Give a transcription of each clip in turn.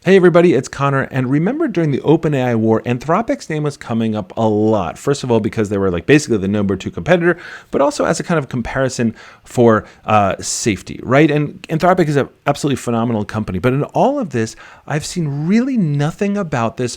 Hey everybody, it's Connor, and remember during the OpenAI war, Anthropic's name was coming up a lot. First of all, because they were basically the number two competitor, but also as a kind of comparison for safety, right? And Anthropic is an absolutely phenomenal company, but in all of this, I've seen really nothing about this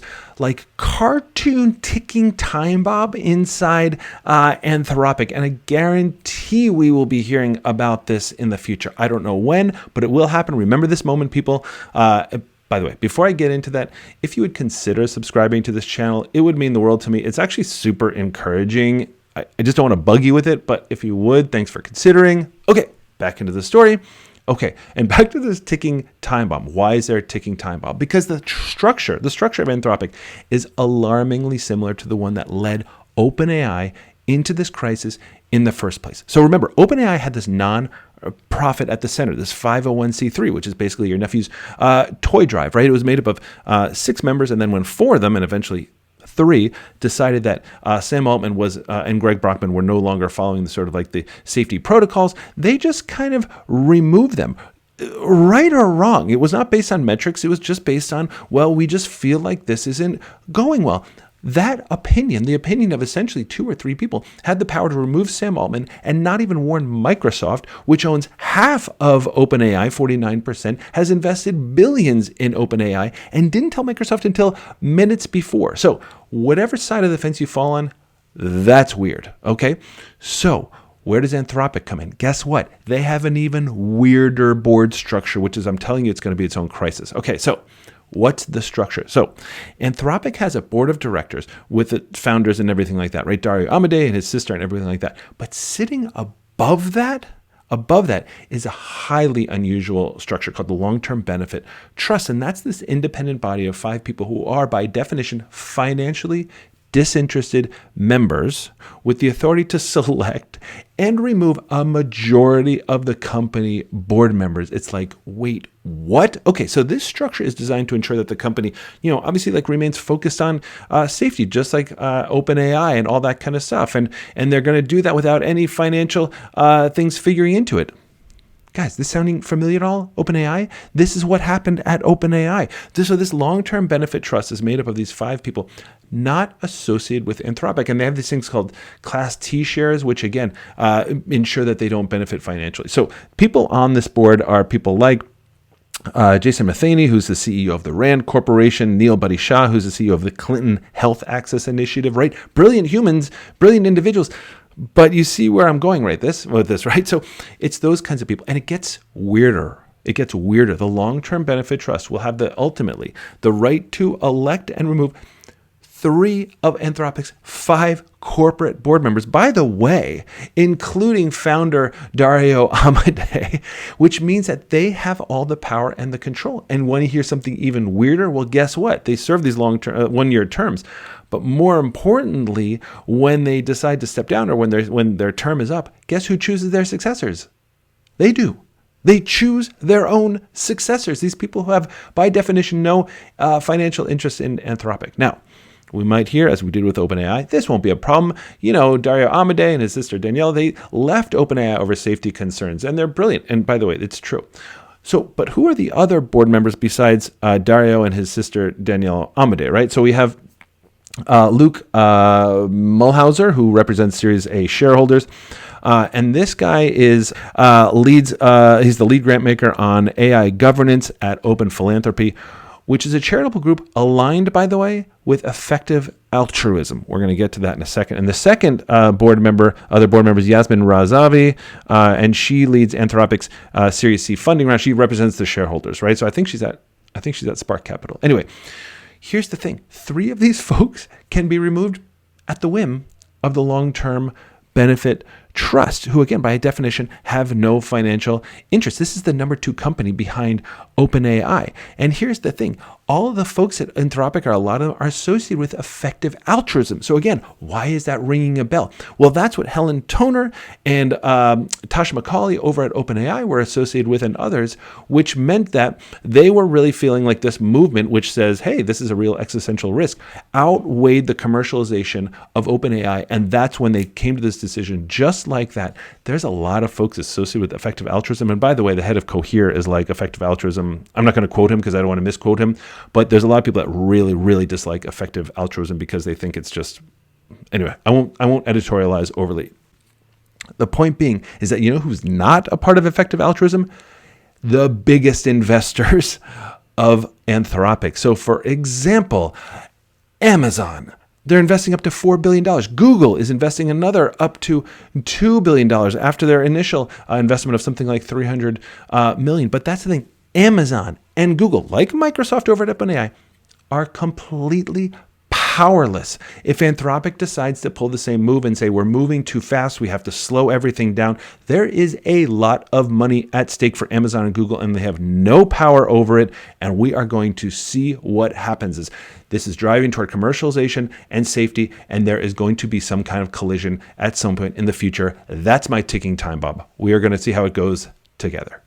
cartoon ticking time bomb inside Anthropic, and I guarantee we will be hearing about this in the future. I don't know when, but it will happen. Remember this moment, people. By the way, before I get into that, if you would consider subscribing to this channel, it would mean the world to me. It's actually super encouraging. I just don't want to bug you with it, but if you would, thanks for considering. Okay, back into the story. Okay, and back to this ticking time bomb. Why is there a ticking time bomb? Because the structure of Anthropic is alarmingly similar to the one that led OpenAI into this crisis in the first place. So remember, OpenAI had this non-profit at the center, this 501c3, which is basically your nephew's toy drive, right? It was made up of 6 members, and then when 4 of them, and eventually 3, decided that Sam Altman and Greg Brockman were no longer following the safety protocols, they just kind of removed them. Right or wrong, it was not based on metrics. It was just based on, well, we just feel like this isn't going well. That opinion, the opinion of essentially 2 or 3 people, had the power to remove Sam Altman and not even warn Microsoft, which owns half of OpenAI, 49%, has invested billions in OpenAI, and didn't tell Microsoft until minutes before. So whatever side of the fence you fall on, that's weird, okay? So where does Anthropic come in? Guess what? They have an even weirder board structure, which is, I'm telling you, it's going to be its own crisis. Okay, so what's the structure? So Anthropic has a board of directors with the founders and everything like that, right? Dario Amodei and his sister and everything like that. But sitting above that is a highly unusual structure called the Long-Term Benefit Trust. And that's this independent body of 5 people who are, by definition, financially disinterested members with the authority to select and remove a majority of the company board members. It's like, wait, what? Okay, so this structure is designed to ensure that the company, obviously remains focused on safety, just like OpenAI and all that kind of stuff. And they're going to do that without any financial things figuring into it. Guys, this sounding familiar at all? OpenAI? This is what happened at OpenAI. So this long-term benefit trust is made up of these 5 people not associated with Anthropic. And they have these things called Class T shares, which again, ensure that they don't benefit financially. So people on this board are people like Jason Matheny, who's the CEO of the RAND Corporation, Neil Buddy Shah, who's the CEO of the Clinton Health Access Initiative, right? Brilliant humans, brilliant individuals. But you see where I'm going with this, right? So it's those kinds of people. And it gets weirder. It gets weirder. The long-term benefit trust will have ultimately the right to elect and remove 3 of Anthropic's 5 corporate board members, by the way, including founder Dario Amodei, which means that they have all the power and the control. And when you hear something even weirder, well, guess what? They serve these long-term, 1-year terms. But more importantly, when they decide to step down or when their term is up, guess who chooses their successors? They do. They choose their own successors. These people who have, by definition, no financial interest in Anthropic. Now, we might hear, as we did with OpenAI, this won't be a problem. Dario Amodei and his sister Danielle, they left OpenAI over safety concerns, and they're brilliant. And by the way, it's true. So, but who are the other board members besides Dario and his sister Danielle Amodei, right? So we have Luke Mulhauser, who represents Series A shareholders. And this guy he's the lead grant maker on AI governance at Open Philanthropy, which is a charitable group aligned, by the way, with effective altruism. We're going to get to that in a second. And the second other board member is Yasmin Razavi, and she leads Anthropic's Series C funding round. She represents the shareholders, right? So I think she's at Spark Capital. Anyway, here's the thing. 3 of these folks can be removed at the whim of the long-term benefit trust, who again, by definition, have no financial interest. This is the number 2 company behind OpenAI. And here's the thing. All of the folks at Anthropic, a lot of them are associated with effective altruism. So again, why is that ringing a bell? Well, that's what Helen Toner and Tasha McCauley over at OpenAI were associated with, and others, which meant that they were really feeling like this movement, which says, hey, this is a real existential risk, outweighed the commercialization of OpenAI. And that's when they came to this decision, just just like that, there's a lot of folks associated with effective altruism. And by the way, the head of Cohere is like effective altruism. I'm not going to quote him because I don't want to misquote him, but there's a lot of people that really, really dislike effective altruism because they think it's just, anyway, I won't editorialize overly. The point being is that you know who's not a part of effective altruism? The biggest investors of Anthropic. So for example, Amazon, they're investing up to $4 billion. Google is investing another up to $2 billion after their initial investment of something like $300 million. But that's the thing. Amazon and Google, like Microsoft over at OpenAI, are completely powerless. If Anthropic decides to pull the same move and say, we're moving too fast, we have to slow everything down, there is a lot of money at stake for Amazon and Google, and they have no power over it. And we are going to see what happens. This is driving toward commercialization and safety, and there is going to be some kind of collision at some point in the future. That's my ticking time bomb. We are going to see how it goes together.